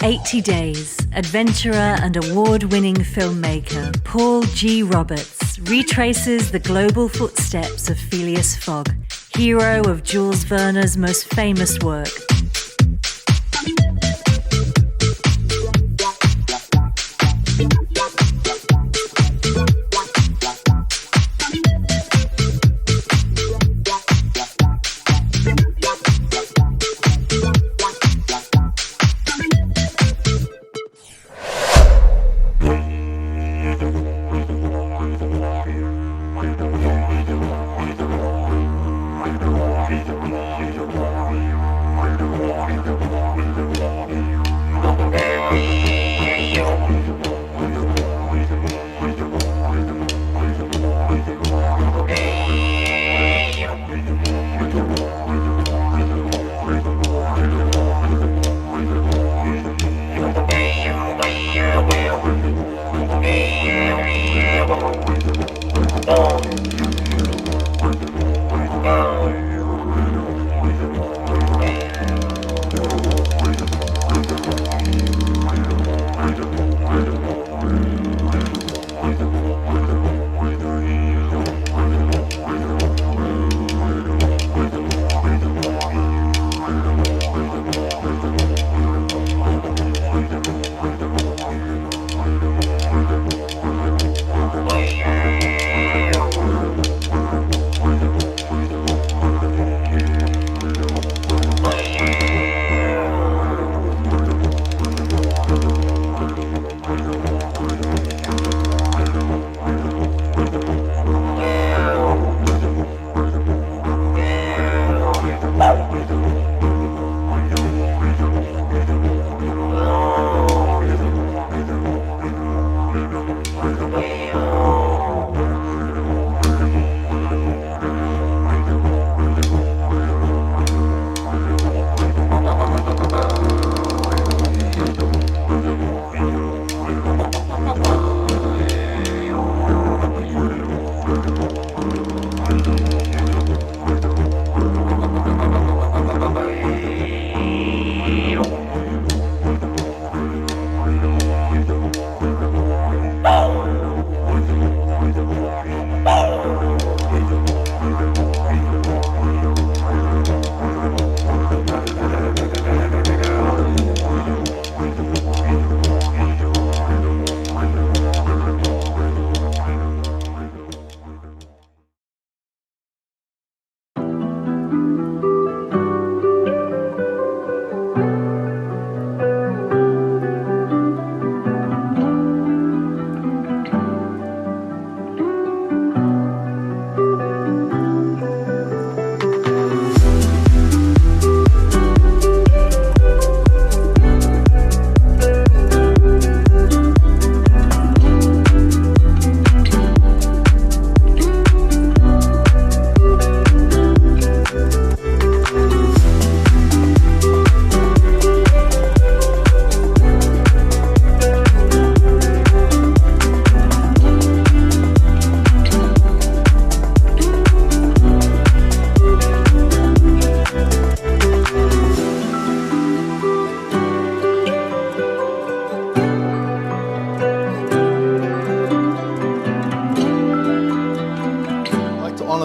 80 Days, adventurer and award-winning filmmaker Paul G. Roberts retraces the global footsteps of Phileas Fogg, hero of Jules Verne's most famous work.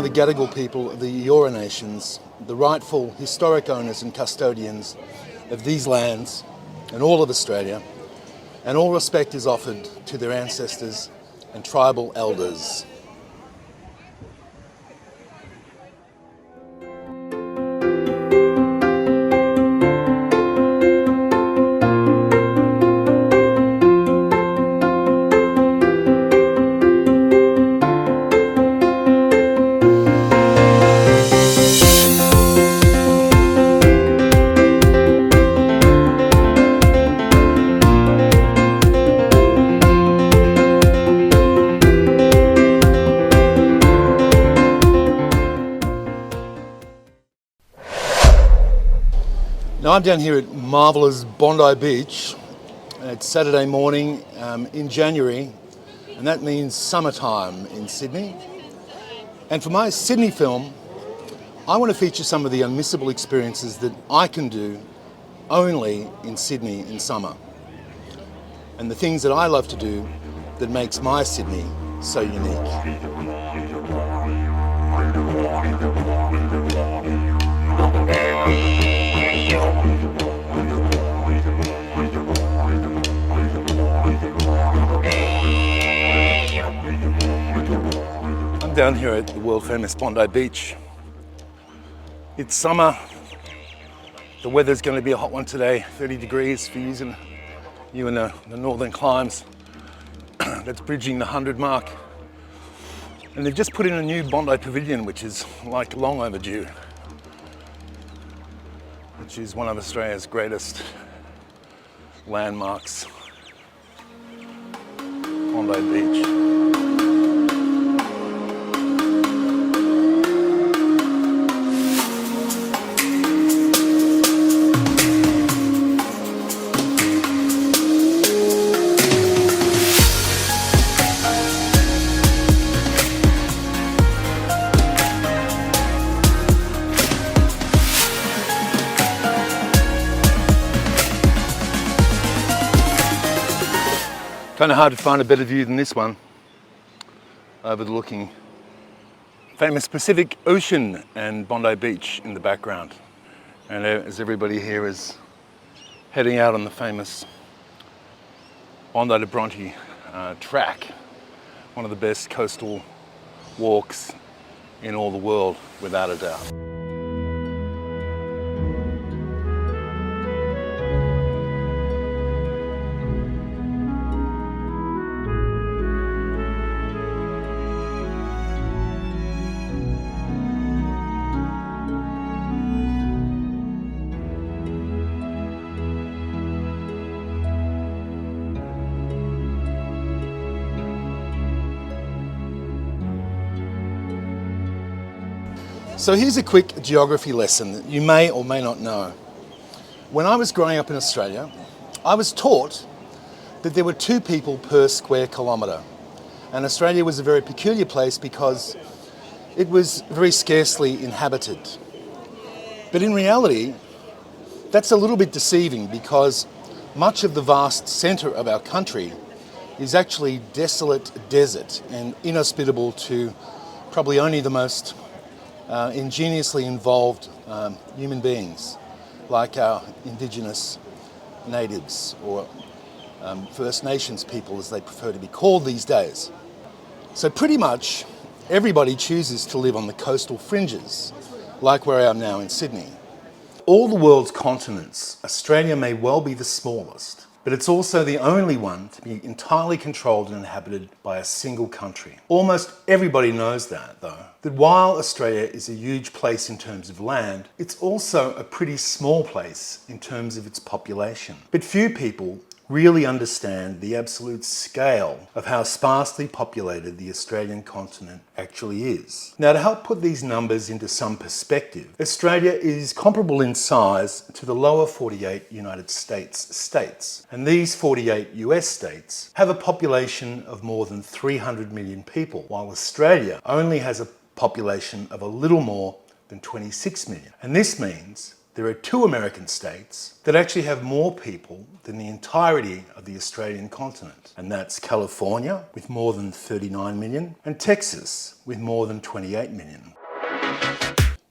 The Gadigal people of the Eora Nations, the rightful historic owners and custodians of these lands and all of Australia, and all respect is offered to their ancestors and tribal elders. Now I'm down here at marvellous Bondi Beach. It's Saturday morning in January, and that means summertime in Sydney. And for my Sydney film, I want to feature some of the unmissable experiences that I can do only in Sydney in summer. and the things that I love to do that makes my Sydney so unique. I'm down here at the world famous Bondi Beach. It's summer. The weather's going to be a hot one today, 30 degrees for you in the northern climes. That's bridging the 100 mark. And they've just put in a new Bondi Pavilion, which is like long overdue, which is one of Australia's greatest landmarks, Bondi Beach. Kind of hard to find a better view than this one, overlooking famous Pacific Ocean and Bondi Beach in the background. And as everybody here is heading out on the famous Bondi to Bronte track, one of the best coastal walks in all the world, without a doubt. So here's a quick geography lesson that you may or may not know. When I was growing up in Australia, I was taught that there were 2 people per square kilometre. And Australia was a very peculiar place because it was very scarcely inhabited. But in reality, that's a little bit deceiving because much of the vast centre of our country is actually desolate desert and inhospitable to probably only the most ingeniously involved human beings, like our Indigenous natives or First Nations people, as they prefer to be called these days. So pretty much everybody chooses to live on the coastal fringes, like where I am now in Sydney. All the world's continents, Australia may well be the smallest, but it's also the only one to be entirely controlled and inhabited by a single country. Almost everybody knows that, though, that while Australia is a huge place in terms of land, it's also a pretty small place in terms of its population. But few people really understand the absolute scale of how sparsely populated the Australian continent actually is. Now, to help put these numbers into some perspective, Australia is comparable in size to the lower 48 United States states. And these 48 US states have a population of more than 300 million people, while Australia only has a population of a little more than 26 million. And this means there are 2 American states that actually have more people than the entirety of the Australian continent. And that's California, with more than 39 million, and Texas, with more than 28 million.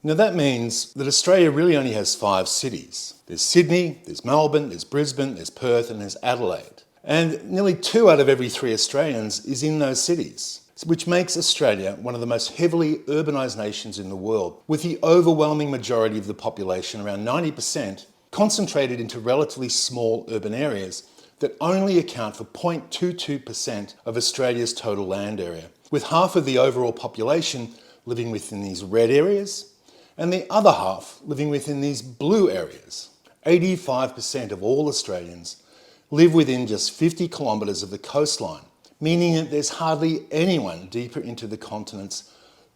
Now that means that Australia really only has 5 cities. There's Sydney, there's Melbourne, there's Brisbane, there's Perth, and there's Adelaide. And nearly 2 out of every 3 Australians is in those cities, which makes Australia one of the most heavily urbanised nations in the world, with the overwhelming majority of the population, around 90%, concentrated into relatively small urban areas that only account for 0.22% of Australia's total land area, with half of the overall population living within these red areas and the other half living within these blue areas. 85% of all Australians live within just 50 kilometres of the coastline, meaning that there's hardly anyone deeper into the continent's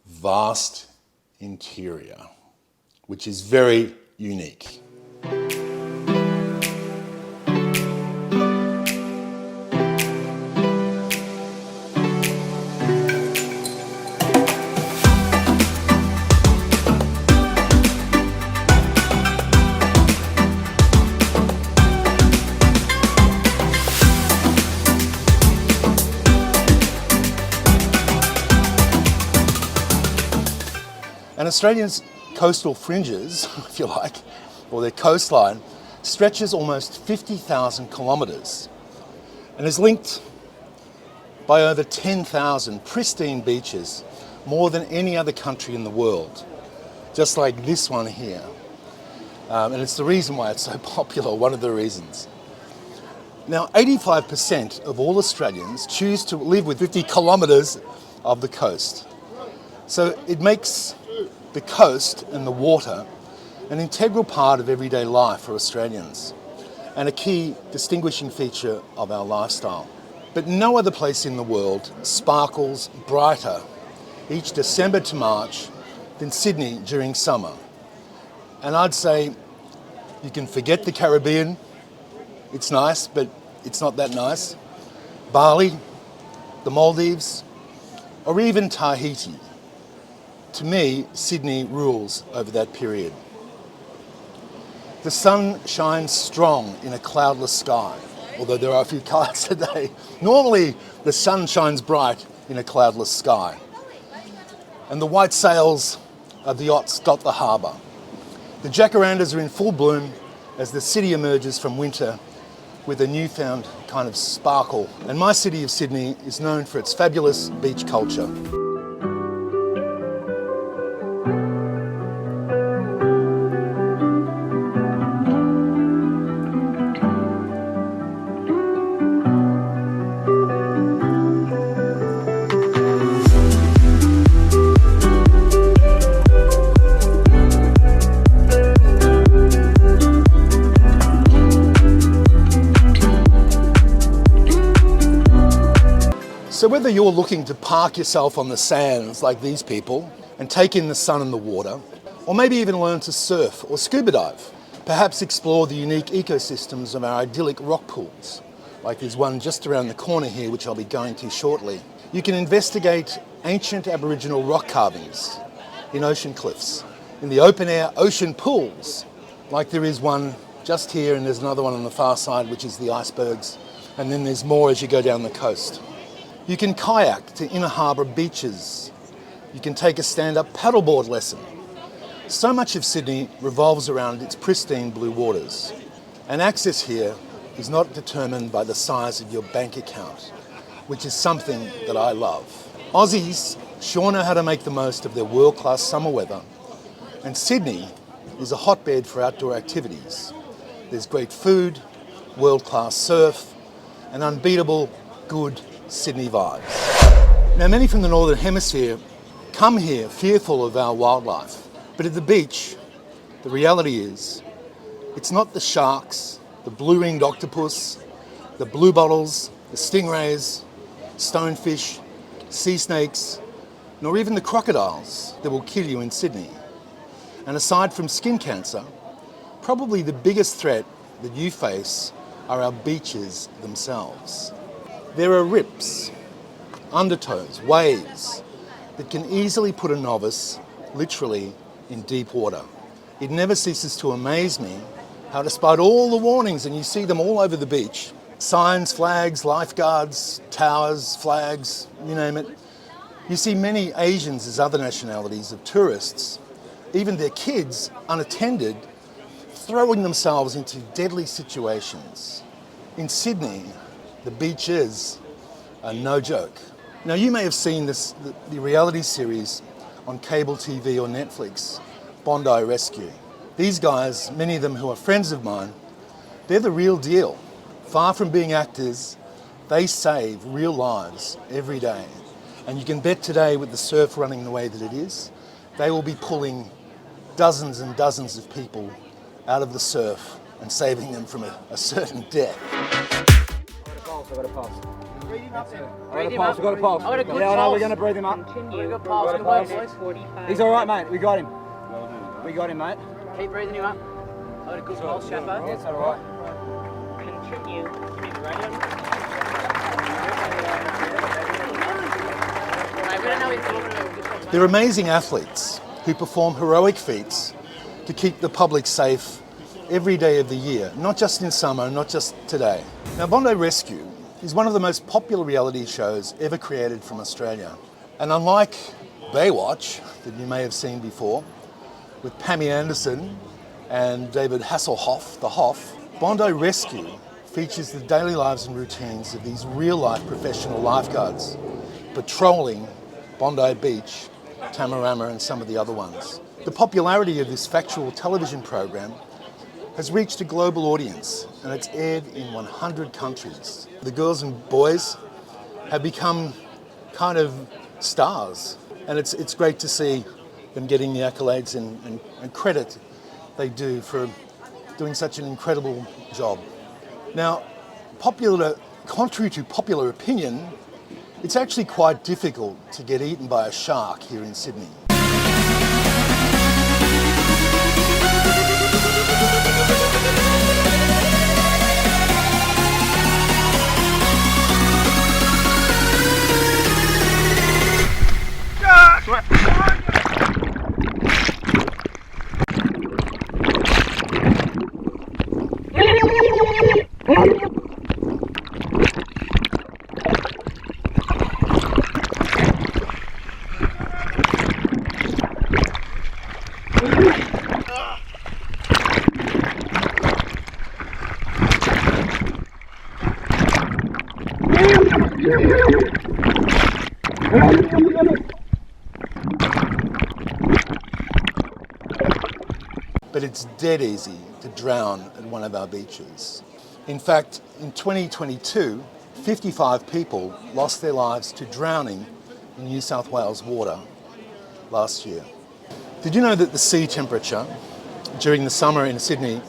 vast interior, which is very unique. And Australia's coastal fringes, if you like, or their coastline, stretches almost 50,000 kilometres and is linked by over 10,000 pristine beaches, more than any other country in the world, just like this one here. And it's the reason why it's so popular, one of the reasons. Now, 85% of all Australians choose to live within 50 kilometres of the coast. So it makes the coast and the water an integral part of everyday life for Australians and a key distinguishing feature of our lifestyle. But no other place in the world sparkles brighter each December to March than Sydney during summer. And I'd say you can forget the Caribbean. It's nice, but it's not that nice. Bali, the Maldives, or even Tahiti. To me, Sydney rules over that period. The sun shines strong in a cloudless sky, although there are a few clouds today. Normally, the sun shines bright in a cloudless sky. And the white sails of the yachts dot the harbour. The jacarandas are in full bloom as the city emerges from winter with a newfound kind of sparkle. And my city of Sydney is known for its fabulous beach culture. So whether you're looking to park yourself on the sands like these people and take in the sun and the water, or maybe even learn to surf or scuba dive, perhaps explore the unique ecosystems of our idyllic rock pools, like there's one just around the corner here which I'll be going to shortly, you can investigate ancient Aboriginal rock carvings in ocean cliffs, in the open air ocean pools, like there is one just here and there's another one on the far side which is the icebergs, and then there's more as you go down the coast. You can kayak to inner harbour beaches. You can take a stand-up paddleboard lesson. So much of Sydney revolves around its pristine blue waters. And access here is not determined by the size of your bank account, which is something that I love. Aussies sure know how to make the most of their world-class summer weather. And Sydney is a hotbed for outdoor activities. There's great food, world-class surf, and unbeatable good Sydney vibes. Now, many from the Northern Hemisphere come here fearful of our wildlife, but at the beach, the reality is, it's not the sharks, the blue-ringed octopus, the blue bottles, the stingrays, stonefish, sea snakes, nor even the crocodiles that will kill you in Sydney. And aside from skin cancer, probably the biggest threat that you face are our beaches themselves. There are rips, undertows, waves that can easily put a novice literally in deep water. It never ceases to amaze me how, despite all the warnings, and you see them all over the beach, signs, flags, lifeguards, towers, flags, you name it, you see many Asians as other nationalities of tourists, even their kids, unattended, throwing themselves into deadly situations. In Sydney, the beaches are no joke. Now, you may have seen the reality series on cable TV or Netflix, Bondi Rescue. These guys, many of them who are friends of mine, they're the real deal. Far from being actors, they save real lives every day. And you can bet today, with the surf running the way that it is, they will be pulling dozens and dozens of people out of the surf and saving them from a certain death. I've got a pulse. Breathe him up. I've got a pulse. I've got a good Yeah, I know, pulse. we're going to breathe him up. Continue. Good pulse. Good work, boys. He's all right, mate. We got him. We got him, mate. Keep breathing him up. I've got a good pulse, Chapo. Yeah, it's all right. Continue. Keep breathing. Mate, we don't know if They're amazing athletes who perform heroic feats to keep the public safe every day of the year, not just in summer, not just today. Now, Bondi Rescue is one of the most popular reality shows ever created from Australia. And unlike Baywatch, that you may have seen before, with Pammy Anderson and David Hasselhoff, the Hoff, Bondi Rescue features the daily lives and routines of these real-life professional lifeguards patrolling Bondi Beach, Tamarama and some of the other ones. The popularity of this factual television program has reached a global audience and it's aired in 100 countries. The girls and boys have become kind of stars, and it's great to see them getting the accolades and credit they do for doing such an incredible job. Now, contrary to popular opinion, it's actually quite difficult to get eaten by a shark here in Sydney. But it's dead easy to drown at one of our beaches. In fact, in 2022, 55 people lost their lives to drowning in New South Wales water last year. Did you know that the sea temperature during the summer in Sydney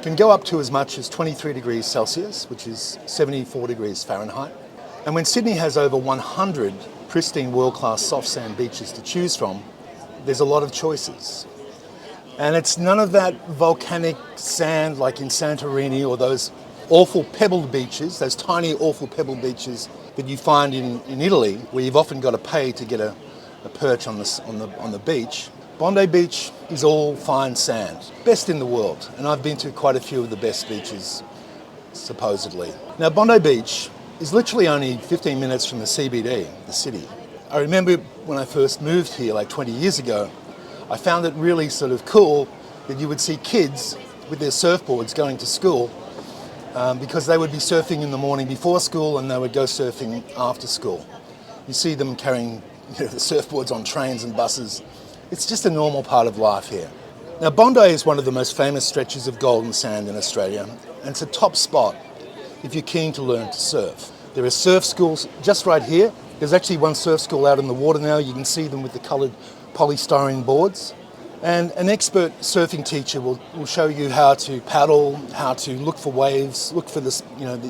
can go up to as much as 23 degrees Celsius, which is 74 degrees Fahrenheit? And when Sydney has over 100 pristine world-class soft sand beaches to choose from, there's a lot of choices. And it's none of that volcanic sand like in Santorini or those awful pebbled beaches, those tiny awful pebbled beaches that you find in Italy, where you've often got to pay to get a perch on the beach. Bondi Beach is all fine sand, best in the world, and I've been to quite a few of the best beaches, supposedly. Now, Bondi Beach is literally only 15 minutes from the CBD, the city. I remember when I first moved here like 20 years ago, I found it really sort of cool that you would see kids with their surfboards going to school because they would be surfing in the morning before school and they would go surfing after school. You see them carrying the surfboards on trains and buses. It's just a normal part of life here. Now, Bondi is one of the most famous stretches of golden sand in Australia, and it's a top spot if you're keen to learn to surf. There are surf schools just right here. There's actually one surf school out in the water now. You can see them with the coloured polystyrene boards. And an expert surfing teacher will show you how to paddle, how to look for waves, look for this,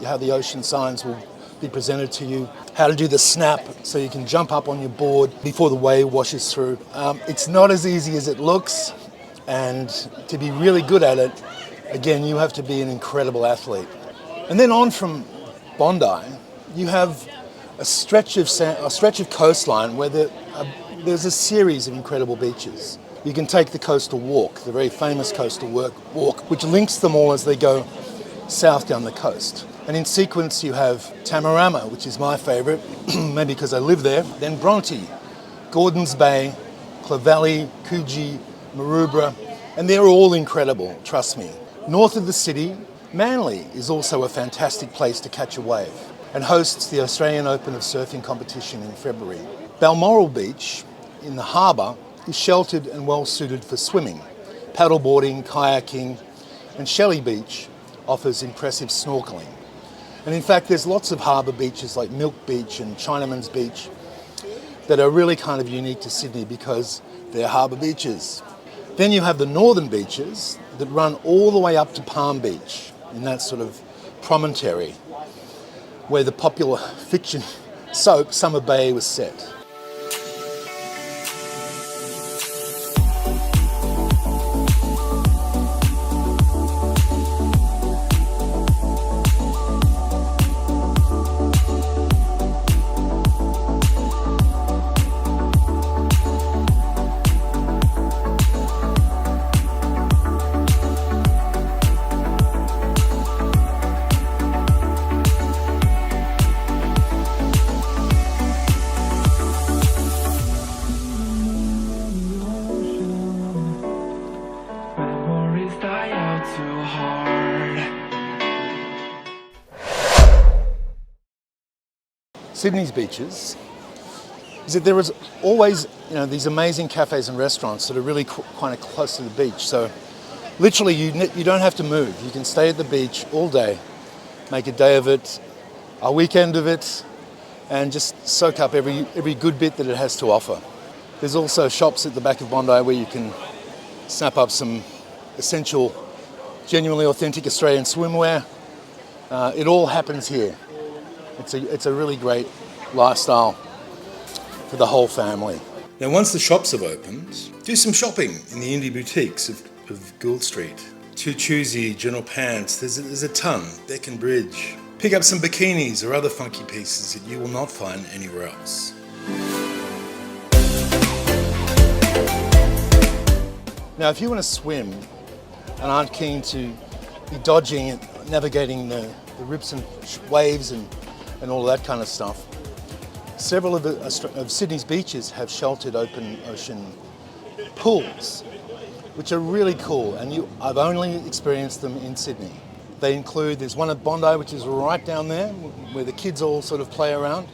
how the ocean signs will be presented to you, how to do the snap so you can jump up on your board before the wave washes through. It's not as easy as it looks, and to be really good at it, again, you have to be an incredible athlete. And then on from Bondi, you have a stretch of coastline where there's a series of incredible beaches. You can take the coastal walk, the very famous coastal walk, which links them all as they go south down the coast. And in sequence you have Tamarama, which is my favourite, maybe because I live there, then Bronte, Gordons Bay, Clovelly, Coogee, Maroubra, and they're all incredible, trust me. North of the city, Manly is also a fantastic place to catch a wave and hosts the Australian Open of Surfing competition in February. Balmoral Beach in the harbour is sheltered and well suited for swimming, paddleboarding, kayaking, and Shelley Beach offers impressive snorkelling. And in fact, there's lots of harbour beaches like Milk Beach and Chinaman's Beach that are really kind of unique to Sydney because they're harbour beaches. Then you have the northern beaches that run all the way up to Palm Beach in that sort of promontory where the popular fiction soap Summer Bay was set. Sydney's beaches is that there is always, these amazing cafes and restaurants that are really kind of close to the beach. So literally you don't have to move. You can stay at the beach all day, make a day of it, a weekend of it, and just soak up every good bit that it has to offer. There's also shops at the back of Bondi where you can snap up some essential, genuinely authentic Australian swimwear. It all happens here. It's a really great lifestyle for the whole family. Now, once the shops have opened, do some shopping in the indie boutiques of Gould Street. Too Choosy, General Pants, there's a ton, Beck and Bridge. Pick up some bikinis or other funky pieces that you will not find anywhere else. Now, if you want to swim and aren't keen to be dodging and navigating the rips and waves and all of that kind of stuff, several of Sydney's beaches have sheltered open ocean pools, which are really cool, and I've only experienced them in Sydney. They include, there's one at Bondi, which is right down there, where the kids all sort of play around.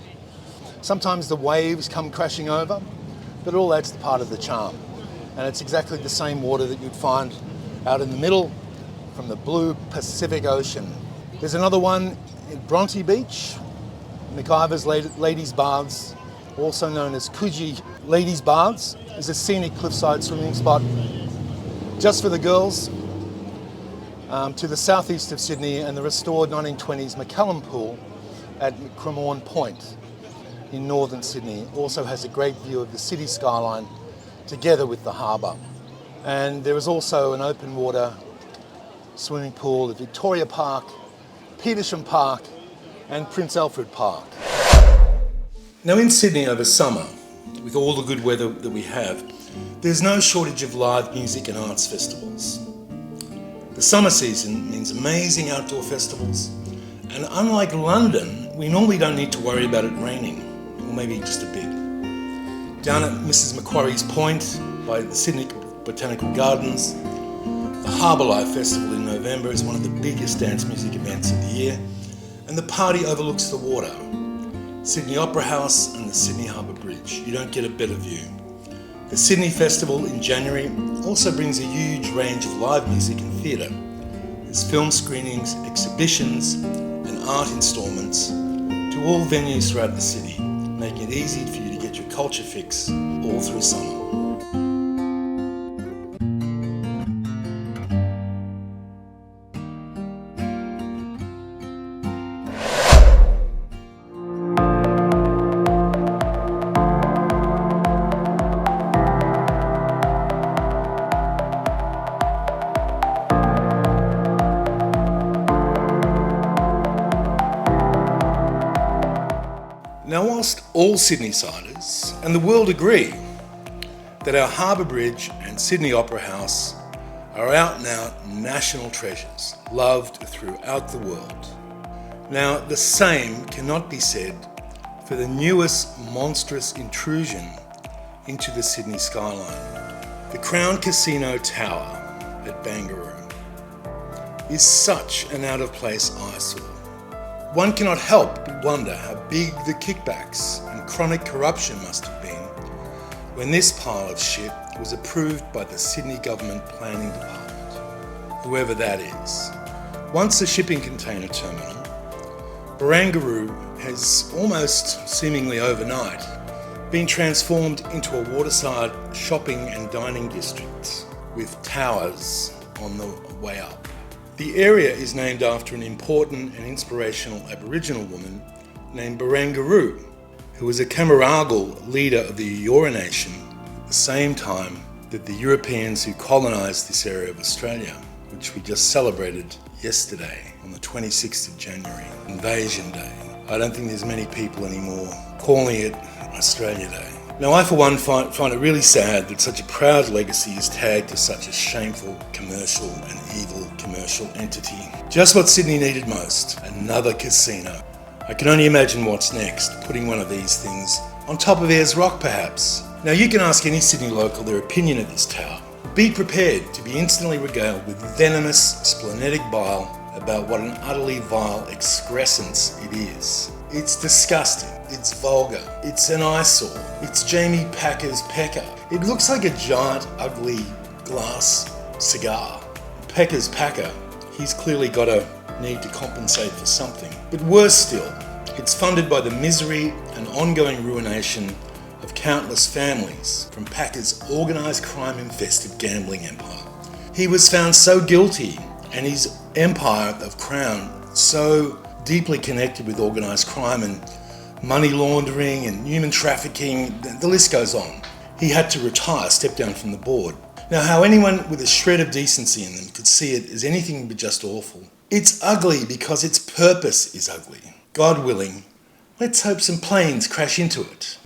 Sometimes the waves come crashing over, but all that's part of the charm. And it's exactly the same water that you'd find out in the middle from the blue Pacific Ocean. There's another one at Bronte Beach, McIver's Ladies Baths, also known as Coogee Ladies Baths, is a scenic cliffside swimming spot just for the girls. To the southeast of Sydney, and the restored 1920s McCallum Pool at Cremorne Point in northern Sydney also has a great view of the city skyline together with the harbour. And there is also an open water swimming pool at Victoria Park, Petersham Park and Prince Alfred Park. Now in Sydney over summer, with all the good weather that we have, there's no shortage of live music and arts festivals. The summer season means amazing outdoor festivals, and unlike London, we normally don't need to worry about it raining, or maybe just a bit. Down at Mrs Macquarie's Point by the Sydney Botanical Gardens, the Harbour Life Festival in November is one of the biggest dance music events of the year, and the party overlooks the water, Sydney Opera House and the Sydney Harbour Bridge. You don't get a better view. The Sydney Festival in January also brings a huge range of live music and theatre. There's film screenings, exhibitions and art instalments to all venues throughout the city, making it easy for you to get your culture fix all through summer. Now, whilst all Sydney-siders and the world agree that our Harbour Bridge and Sydney Opera House are out-and-out national treasures, loved throughout the world. Now, the same cannot be said for the newest monstrous intrusion into the Sydney skyline. The Crown Casino Tower at Barangaroo is such an out-of-place eyesore. One cannot help but wonder how big the kickbacks and chronic corruption must have been when this pile of shit was approved by the Sydney Government Planning Department, whoever that is. Once a shipping container terminal, Barangaroo has almost seemingly overnight been transformed into a waterside shopping and dining district with towers on the way up. The area is named after an important and inspirational Aboriginal woman named Barangaroo, who was a Camaragal leader of the Eora Nation at the same time that the Europeans who colonised this area of Australia, which we just celebrated yesterday on the 26th of January, Invasion Day. I don't think there's many people anymore calling it Australia Day. Now, I for one find it really sad that such a proud legacy is tagged to such a shameful commercial and evil commercial entity. Just what Sydney needed most, another casino. I can only imagine what's next, putting one of these things on top of Ayers Rock perhaps. Now, you can ask any Sydney local their opinion of this tower. Be prepared to be instantly regaled with venomous, splenetic bile about what an utterly vile excrescence it is. It's disgusting. It's vulgar. It's an eyesore. It's Jamie Packer's pecker. It looks like a giant, ugly glass cigar. Pecker's packer, he's clearly got a need to compensate for something. But worse still, it's funded by the misery and ongoing ruination of countless families from Packer's organised crime-infested gambling empire. He was found so guilty, and his empire of Crown so deeply connected with organised crime and money laundering and human trafficking, the list goes on. He had to retire, step down from the board. Now, how anyone with a shred of decency in them could see it as anything but just awful. It's ugly because its purpose is ugly. God willing, let's hope some planes crash into it.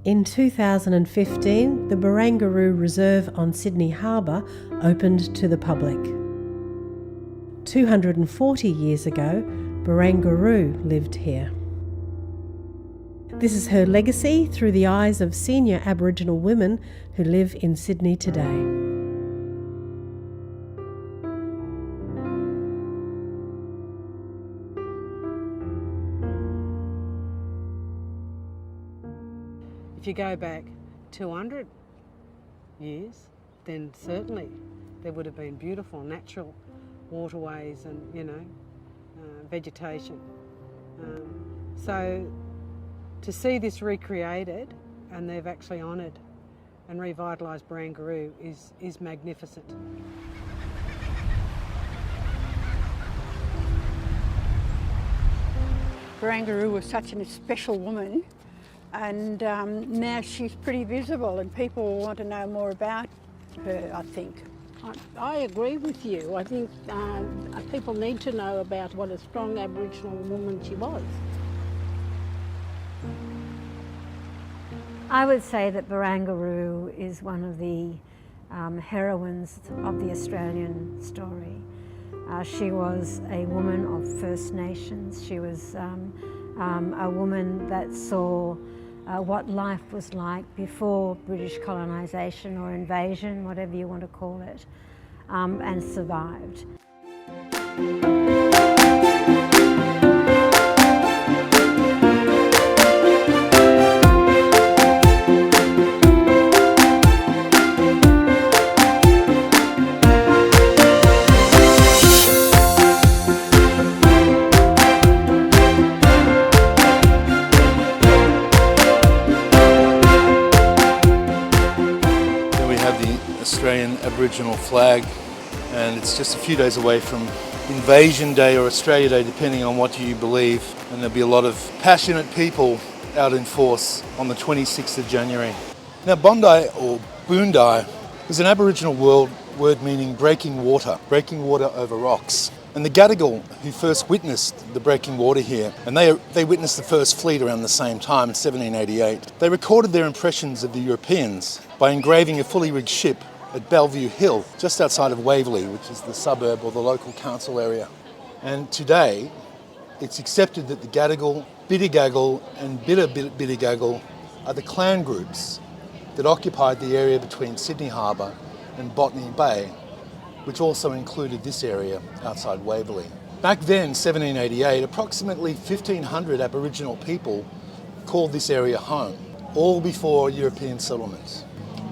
In 2015, the Barangaroo Reserve on Sydney Harbour opened to the public. 240 years ago, Barangaroo lived here. This is her legacy through the eyes of senior Aboriginal women who live in Sydney today. If you go back 200 years, then certainly there would have been beautiful natural waterways and, vegetation. So to see this recreated, and they've actually honoured and revitalised Barangaroo is magnificent. Barangaroo was such a special woman, and now she's pretty visible and people want to know more about her, I think. I agree with you. I think people need to know about what a strong Aboriginal woman she was. I would say that Barangaroo is one of the heroines of the Australian story. She was a woman of First Nations. She was a woman that saw what life was like before British colonisation or invasion, whatever you want to call it, and survived. Australian Aboriginal flag, and it's just a few days away from Invasion Day or Australia Day, depending on what you believe, and there'll be a lot of passionate people out in force on the 26th of January. Now, Bondi or Boondai is an Aboriginal word meaning breaking water over rocks. And the Gadigal, who first witnessed the breaking water here, and they witnessed the first fleet around the same time in 1788, they recorded their impressions of the Europeans by engraving a fully rigged ship at Bellevue Hill, just outside of Waverley, which is the suburb or the local council area. And today, it's accepted that the Gadigal, Biddigagal and Biddigagal are the clan groups that occupied the area between Sydney Harbour and Botany Bay, which also included this area outside Waverley. Back then, 1788, approximately 1,500 Aboriginal people called this area home, all before European settlement.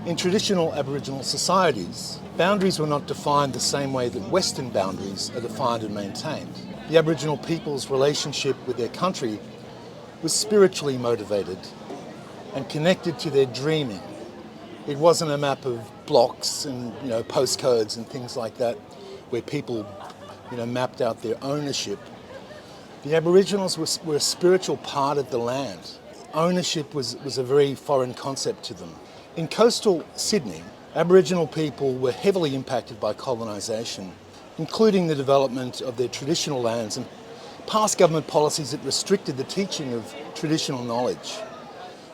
In traditional Aboriginal societies, boundaries were not defined the same way that Western boundaries are defined and maintained. The Aboriginal people's relationship with their country was spiritually motivated and connected to their dreaming. It wasn't a map of blocks and postcodes and things like that where people mapped out their ownership. The Aboriginals were a spiritual part of the land. Ownership was a very foreign concept to them. In coastal Sydney, Aboriginal people were heavily impacted by colonisation, including the development of their traditional lands and past government policies that restricted the teaching of traditional knowledge,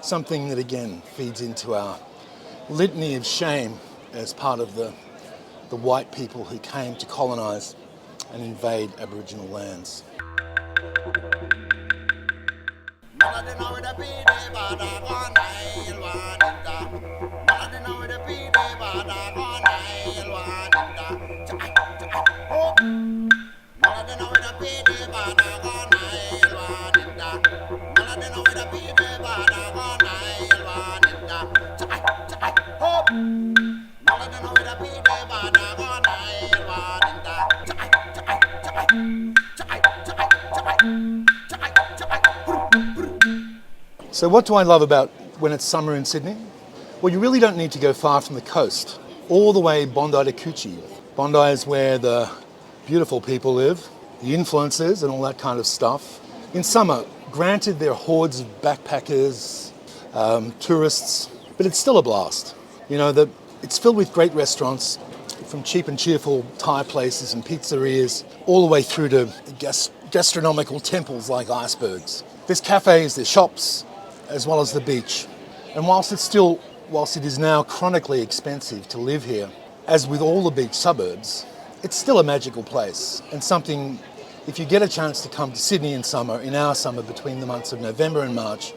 something that again feeds into our litany of shame as part of the white people who came to colonise and invade Aboriginal lands. So what do I love about when it's summer in Sydney? Well, you really don't need to go far from the coast, all the way Bondi to Coogee. Bondi is where the beautiful people live, the influencers and all that kind of stuff. In summer, granted there are hordes of backpackers, tourists, but it's still a blast. You know, it's filled with great restaurants, from cheap and cheerful Thai places and pizzerias, all the way through to gastronomical temples like icebergs. There's cafes, there's shops, as well as the beach. And whilst it is now chronically expensive to live here, as with all the beach suburbs, it's still a magical place and something, if you get a chance to come to Sydney in summer, in our summer between the months of November and March,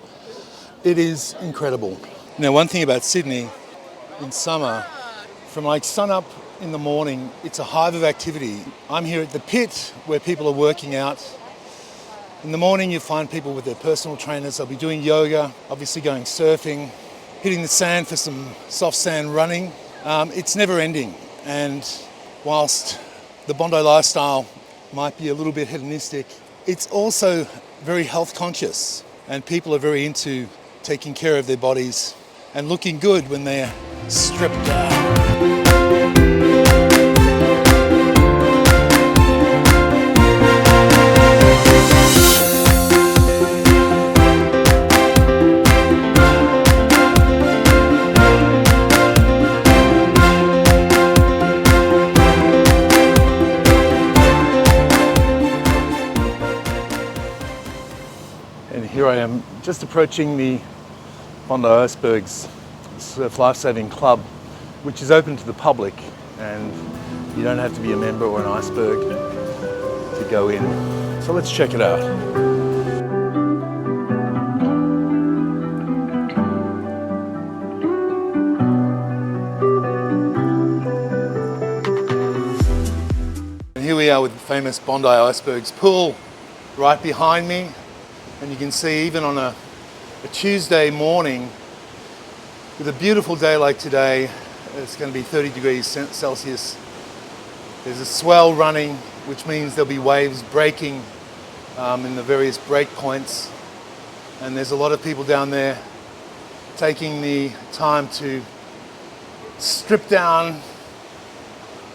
it is incredible. Now, one thing about Sydney in summer, from like sun up in the morning, it's a hive of activity. I'm here at the pit where people are working out. In the morning, you find people with their personal trainers. They'll be doing yoga, obviously going surfing, hitting the sand for some soft sand running. It's never ending. And whilst the Bondi lifestyle might be a little bit hedonistic, it's also very health conscious. And people are very into taking care of their bodies and looking good when they're stripped down. And here I am just approaching the Bondi Icebergs Surf Lifesaving Club, which is open to the public, and you don't have to be a member or an iceberg to go in. So let's check it out. And here we are with the famous Bondi Icebergs pool right behind me. And you can see even on a Tuesday morning, with a beautiful day like today, it's going to be 30 degrees Celsius. There's a swell running, which means there'll be waves breaking in the various break points. And there's a lot of people down there taking the time to strip down,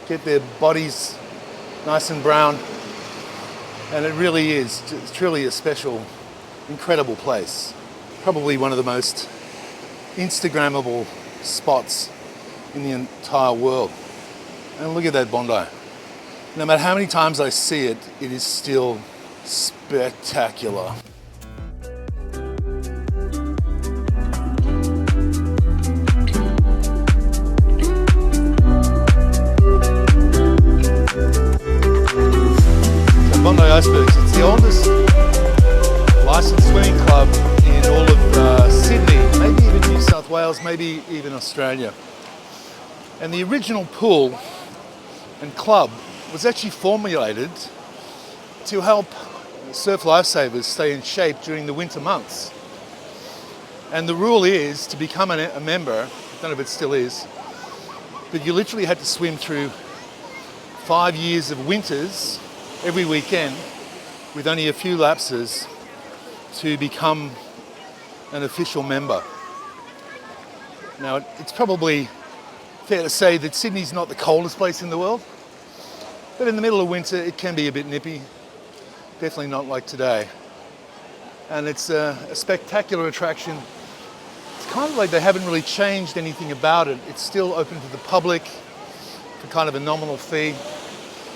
get their bodies nice and brown. And it really is, it's truly a special, incredible place. Probably one of the most Instagrammable spots in the entire world. And look at that Bondi. No matter how many times I see it, it is still spectacular. So Bondi Icebergs, it's the oldest licensed swimming club in all of Sydney, maybe even New South Wales, maybe even Australia. And the original pool and club was actually formulated to help surf lifesavers stay in shape during the winter months. And the rule is to become a member, I don't know if it still is, but you literally had to swim through 5 years of winters every weekend with only a few lapses to become an official member. Now, it's probably fair to say that Sydney's not the coldest place in the world, but in the middle of winter it can be a bit nippy, definitely not like today. And it's a spectacular attraction. It's kind of like they haven't really changed anything about it. It's still open to the public for kind of a nominal fee.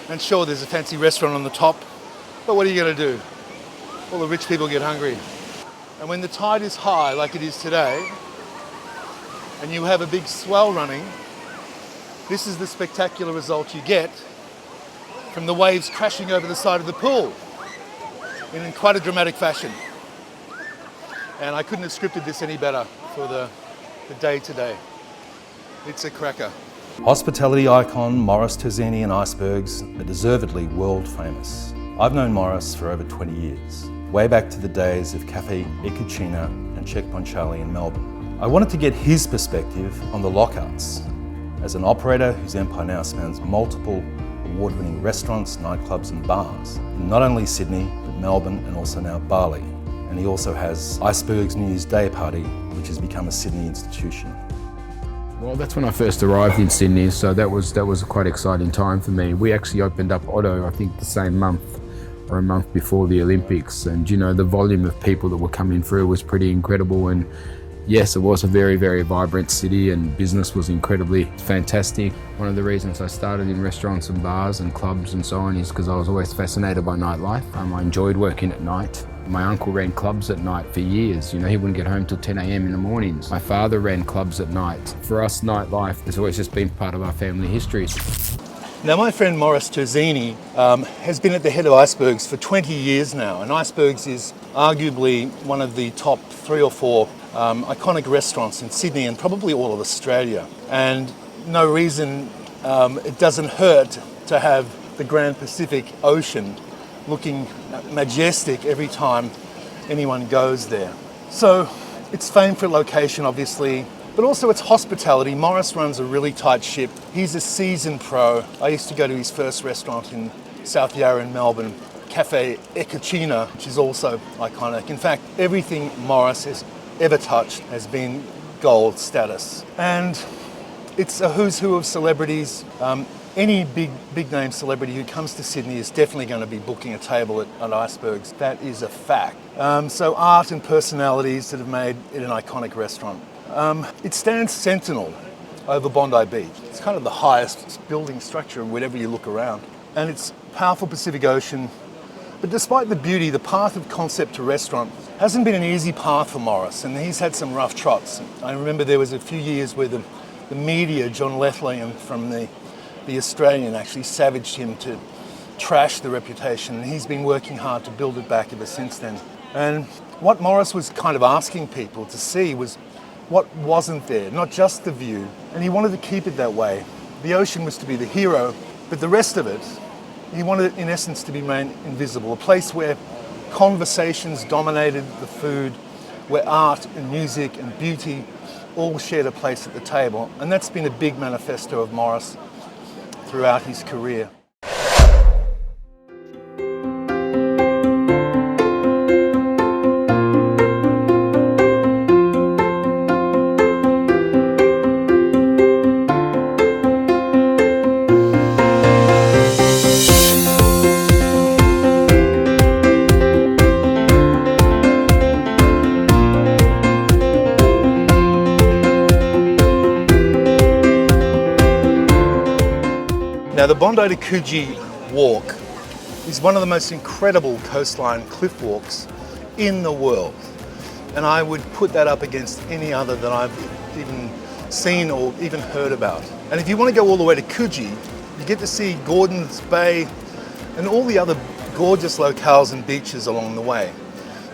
And sure, there's a fancy restaurant on the top, but what are you going to do? All the rich people get hungry. And when the tide is high, like it is today, and you have a big swell running, this is the spectacular result you get from the waves crashing over the side of the pool in quite a dramatic fashion. And I couldn't have scripted this any better for the day today. It's a cracker. Hospitality icon Morris Terzini and Icebergs are deservedly world famous. I've known Morris for over 20 years, way back to the days of Cafe e Cucina and Check Poncharli in Melbourne. I wanted to get his perspective on the lockouts as an operator whose empire now spans multiple award-winning restaurants, nightclubs and bars in not only Sydney, but Melbourne and also now Bali. And he also has Iceberg's New Year's Day party, which has become a Sydney institution. Well, that's when I first arrived in Sydney, so that was a quite exciting time for me. We actually opened up Otto, I think the same month or a month before the Olympics, and you know, the volume of people that were coming through was pretty incredible. And yes, it was a very, very vibrant city and business was incredibly fantastic. One of the reasons I started in restaurants and bars and clubs and so on is because I was always fascinated by nightlife. I enjoyed working at night. My uncle ran clubs at night for years. You know, he wouldn't get home till 10 a.m. in the mornings. My father ran clubs at night. For us, nightlife has always just been part of our family history. Now, my friend Maurice Terzini has been at the head of Icebergs for 20 years now, and Icebergs is arguably one of the top 3 or 4 iconic restaurants in Sydney and probably all of Australia. And no reason it doesn't hurt to have the Grand Pacific Ocean looking majestic every time anyone goes there. So it's famed for location, obviously, but also its hospitality. Maurice runs a really tight ship. He's a seasoned pro. I used to go to his first restaurant in South Yarra in Melbourne, Cafe Ecocina, which is also iconic. In fact, everything Maurice has ever touched has been gold status. And it's a who's who of celebrities. Any big name celebrity who comes to Sydney is definitely going to be booking a table at Icebergs. That is a fact. So art and personalities that have made it an iconic restaurant. It stands sentinel over Bondi Beach. It's kind of the highest building structure wherever you look around. And it's powerful Pacific Ocean. But despite the beauty, the path of concept to restaurant hasn't been an easy path for Maurice, and he's had some rough trots. I remember there was a few years where the media, John Lethlean from the Australian, actually savaged him to trash the reputation, and he's been working hard to build it back ever since then. And what Maurice was kind of asking people to see was what wasn't there, not just the view, and he wanted to keep it that way. The ocean was to be the hero, but the rest of it, he wanted it in essence to be made invisible, a place where conversations dominated the food, where art and music and beauty all shared a place at the table. And that's been a big manifesto of Maurice throughout his career. Now, the Bondi to Coogee walk is one of the most incredible coastline cliff walks in the world. And I would put that up against any other that I've even seen or even heard about. And if you want to go all the way to Coogee, you get to see Gordon's Bay and all the other gorgeous locales and beaches along the way.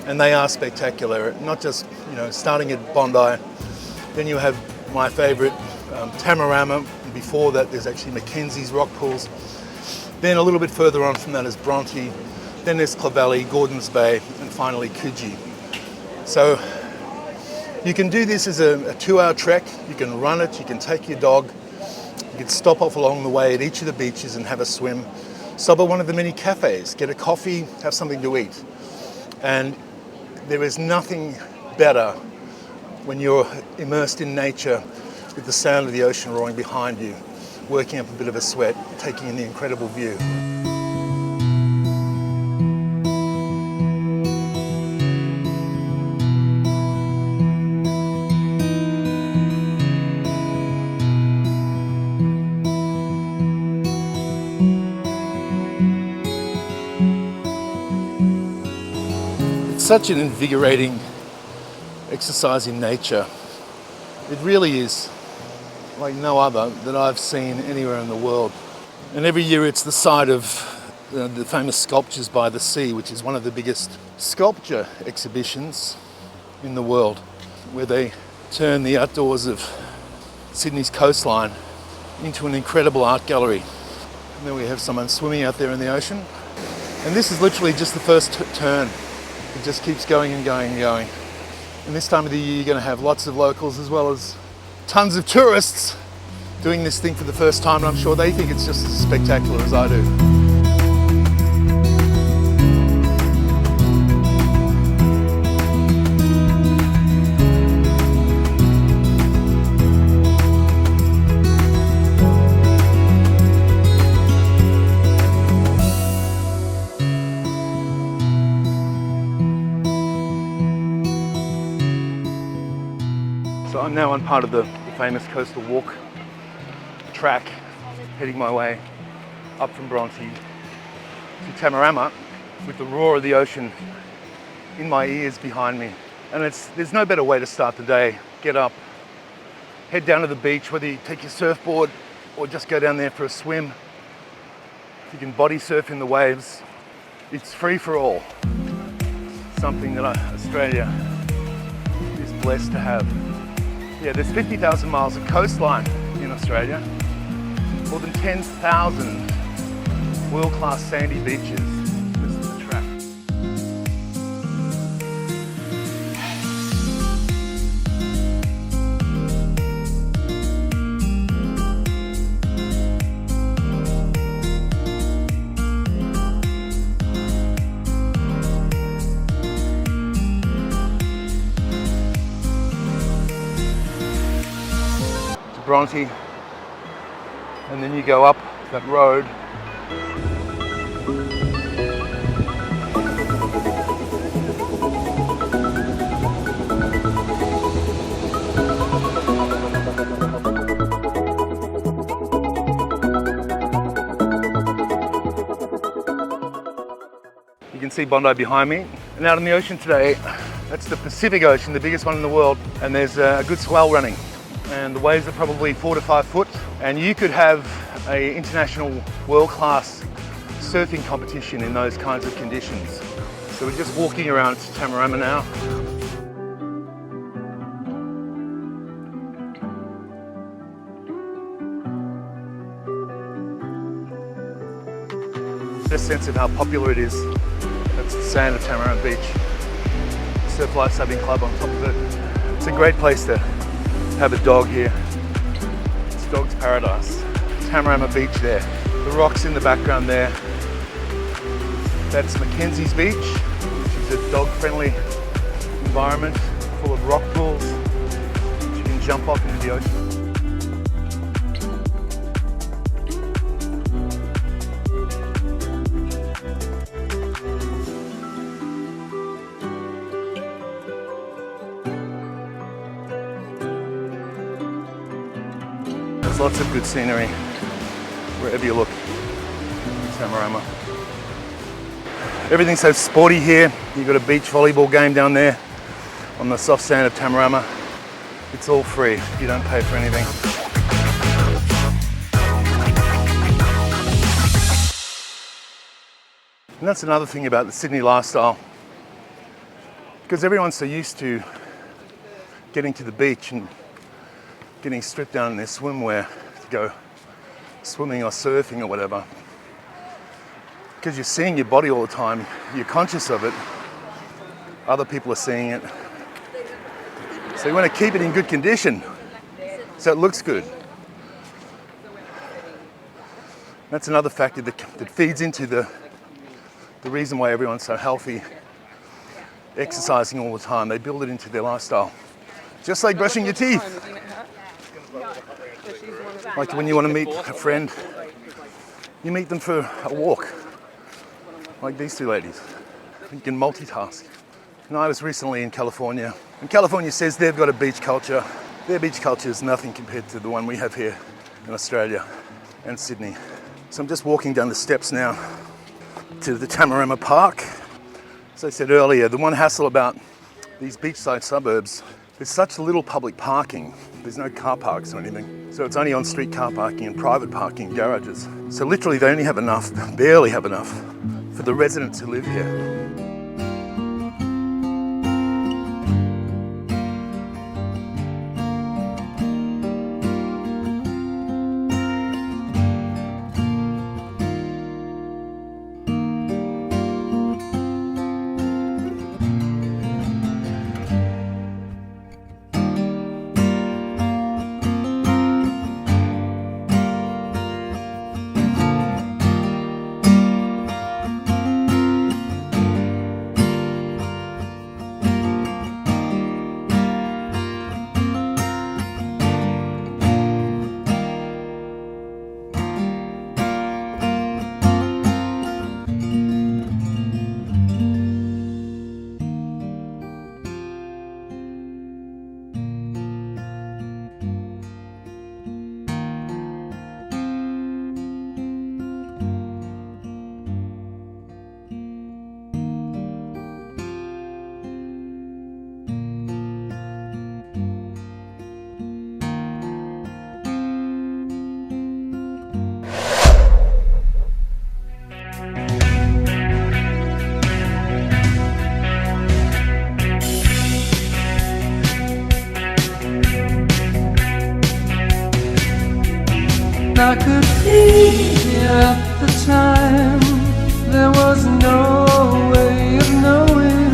And they are spectacular, not just, starting at Bondi. Then you have my favorite, Tamarama. Before that, there's actually Mackenzie's rock pools. Then a little bit further on from that is Bronte. Then there's Clovelly, Gordon's Bay, and finally Coogee. So you can do this as a 2-hour trek. You can run it, you can take your dog. You can stop off along the way at each of the beaches and have a swim. Stop at one of the many cafes, get a coffee, have something to eat. And there is nothing better when you're immersed in nature with the sound of the ocean roaring behind you, working up a bit of a sweat, taking in the incredible view. It's such an invigorating exercise in nature. It really is like no other that I've seen anywhere in the world. And every year it's the site of the famous Sculptures by the Sea, which is one of the biggest sculpture exhibitions in the world, where they turn the outdoors of Sydney's coastline into an incredible art gallery. And then we have someone swimming out there in the ocean. And this is literally just the first turn. It just keeps going and going and going. And this time of the year, you're going to have lots of locals as well as tons of tourists doing this thing for the first time, and I'm sure they think it's just as spectacular as I do. So I'm now on part of the famous coastal walk track, heading my way up from Bronte to Tamarama with the roar of the ocean in my ears behind me. And there's no better way to start the day. Get up, head down to the beach, whether you take your surfboard or just go down there for a swim. You can body surf in the waves. It's free for all. Something that Australia is blessed to have. Yeah, there's 50,000 miles of coastline in Australia, more than 10,000 world-class sandy beaches. This is the track. Bronte, and then you go up that road. You can see Bondi behind me, and out in the ocean today, that's the Pacific Ocean, the biggest one in the world, and there's a good swell running. And the waves are probably 4 to 5 foot, and you could have an international world-class surfing competition in those kinds of conditions. So we're just walking around Tamarama now. Get a sense of how popular it is. That's the sand of Tamarama Beach. Surf Lifesaving Club on top of it. It's a great place to have a dog here. It's dog's paradise. Tamarama Beach there. The rocks in the background there. That's Mackenzie's Beach, which is a dog-friendly environment full of rock pools which you can jump off into the ocean. There's lots of good scenery wherever you look in Tamarama. Everything's so sporty here. You've got a beach volleyball game down there on the soft sand of Tamarama. It's all free. You don't pay for anything. And that's another thing about the Sydney lifestyle. Because everyone's so used to getting to the beach and getting stripped down in their swimwear to go swimming or surfing or whatever. Because you're seeing your body all the time, you're conscious of it, other people are seeing it. So you want to keep it in good condition so it looks good. That's another factor that feeds into the reason why everyone's so healthy, exercising all the time. They build it into their lifestyle. Just like brushing your teeth. Like when you want to meet a friend, you meet them for a walk. Like these two ladies. You can multitask. And I was recently in California, and California says they've got a beach culture. Their beach culture is nothing compared to the one we have here in Australia and Sydney. So I'm just walking down the steps now to the Tamarama Park. As I said earlier, the one hassle about these beachside suburbs, there's such little public parking. There's no car parks or anything. So it's only on-street car parking and private parking garages. So literally they only have enough, barely have enough, for the residents who live here. I could see at the time there was no way of knowing.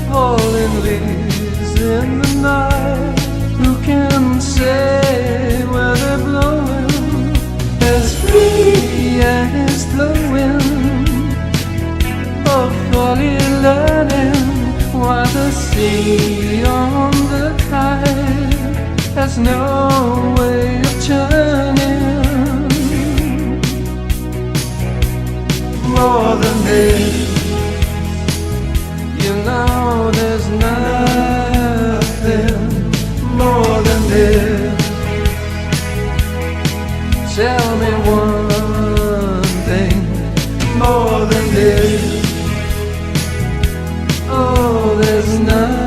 Falling leaves in the night, who can say where they're blowing? As free as the wind, or fully learning why the sea on the tide has no way of turning. More than this, you know there's nothing more than this. Tell me one thing more than this. Oh, there's nothing.